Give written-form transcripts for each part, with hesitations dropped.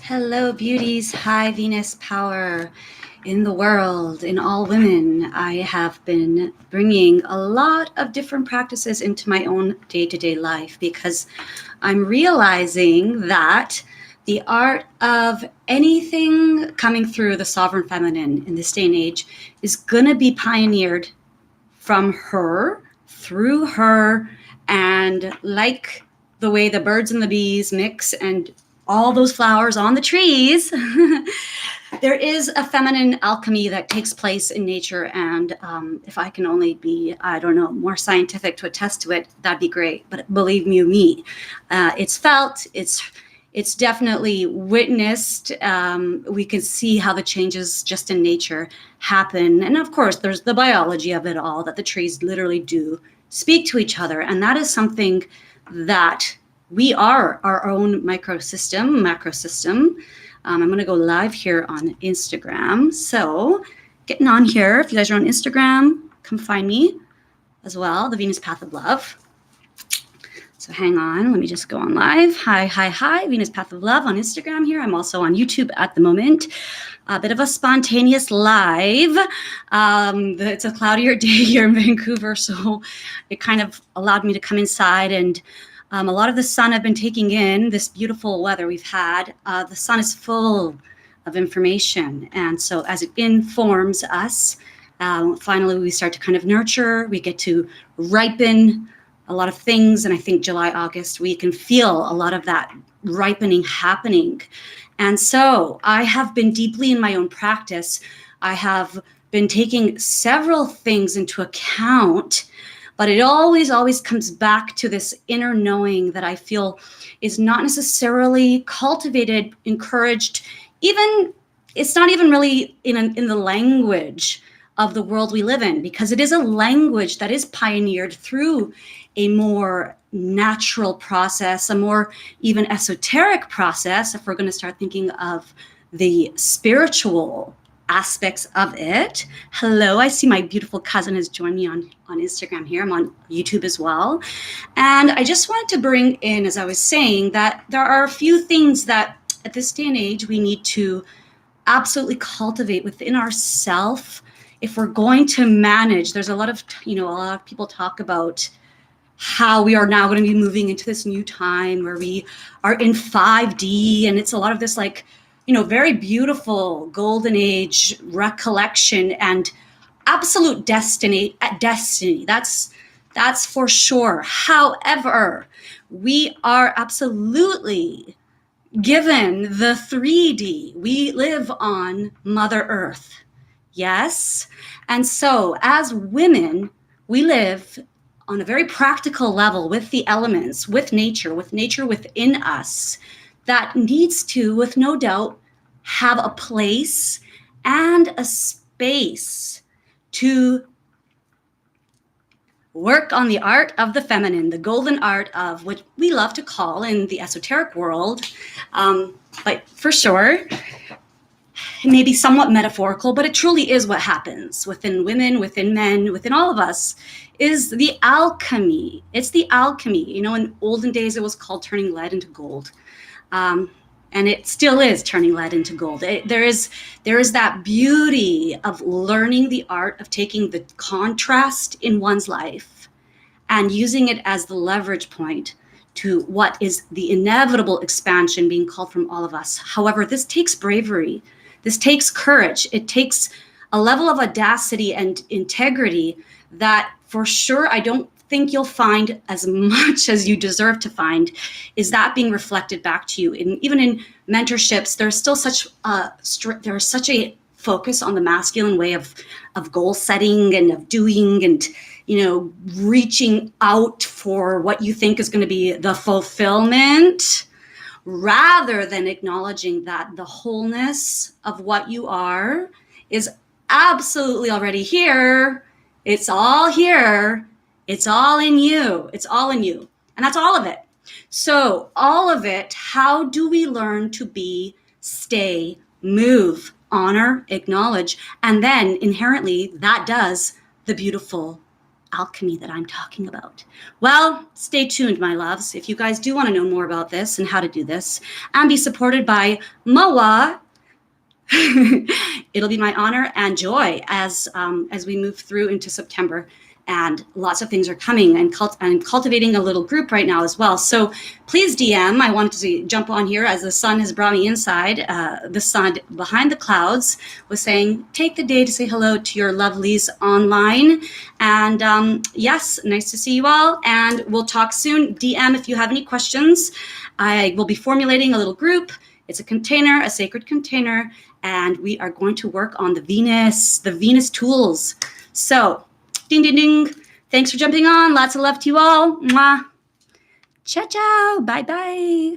Hello, beauties. High Venus power in the world, in all women. I have been bringing a lot of different practices into my own day-to-day life because I'm realizing that the art of anything coming through the sovereign feminine in this day and age is going to be pioneered from her, through her, and like the way the birds and the bees mix and all those flowers on the trees, there is a feminine alchemy that takes place in nature. And if I can only be, I don't know, more scientific to attest to it, that'd be great. But believe me, it's felt, it's definitely witnessed. We can see how the changes just in nature happen. And of course, there's the biology of it all, that the trees literally do speak to each other. And that is something that we are our own microsystem, macrosystem. I'm going to go live here on Instagram. So getting on here, if you guys are on Instagram, come find me as well, the Venus Path of Love. So hang on, let me just go on live. Hi, Venus Path of Love on Instagram here. I'm also on YouTube at the moment. A bit of a spontaneous live. It's a cloudier day here in Vancouver, so it kind of allowed me to come inside, and a lot of the sun I've been taking in, this beautiful weather we've had. The sun is full of information, and so as it informs us, finally we start to kind of nurture, we get to ripen a lot of things. And I think July, August, we can feel a lot of that ripening happening. And so I have been deeply in my own practice. I have been taking several things into account, but it always comes back to this inner knowing that I feel is not necessarily cultivated, encouraged, even, it's not even really in the language of the world we live in, because it is a language that is pioneered through a more natural process, a more even esoteric process, if we're going to start thinking of the spiritual aspects of it. Hello, I see my beautiful cousin has joined me on Instagram here. I'm on YouTube as well. And I just wanted to bring in, as I was saying, that there are a few things that at this day and age we need to absolutely cultivate within ourselves if we're going to manage. There's a lot of people talk about how we are now going to be moving into this new time where we are in 5D, and it's a lot of this very beautiful golden age recollection and absolute destiny. That's for sure. However, we are absolutely given the 3D. We live on Mother Earth. Yes. And so as women, we live on a very practical level with the elements, with nature within us, that needs to, with no doubt, have a place and a space to work on the art of the feminine, the golden art of what we love to call in the esoteric world, but for sure, it may be somewhat metaphorical, but it truly is what happens within women, within men, within all of us, is the alchemy. It's the alchemy. In olden days, it was called turning lead into gold. And it still is turning lead into gold. There is that beauty of learning the art of taking the contrast in one's life and using it as the leverage point to what is the inevitable expansion being called from all of us. However, this takes bravery. This takes courage. It takes a level of audacity and integrity that for sure I don't think you'll find as much as you deserve to find, is that being reflected back to you. Even in mentorships, there's still such a focus on the masculine way of goal setting and of doing and reaching out for what you think is going to be the fulfillment, rather than acknowledging that the wholeness of what you are is absolutely already here. It's all here. It's all in you. It's all in you. And that's all of it. So all of it, how do we learn to be, stay, move, honor, acknowledge, and then inherently that does the beautiful alchemy that I'm talking about? Well, stay tuned, my loves. If you guys do want to know more about this and how to do this and be supported by MOA, it'll be my honor and joy as we move through into September. And lots of things are coming, and I'm cultivating a little group right now as well. So please DM. I wanted to jump on here as the sun has brought me inside. The sun behind the clouds was saying, take the day to say hello to your lovelies online. And yes, nice to see you all. And we'll talk soon. DM if you have any questions. I will be formulating a little group. It's a container, a sacred container, and we are going to work on the Venus tools. So, ding, ding, ding. Thanks for jumping on. Lots of love to you all. Mwah. Ciao, ciao. Bye-bye.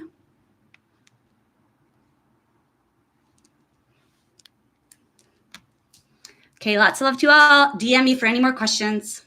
Okay, lots of love to you all. DM me for any more questions.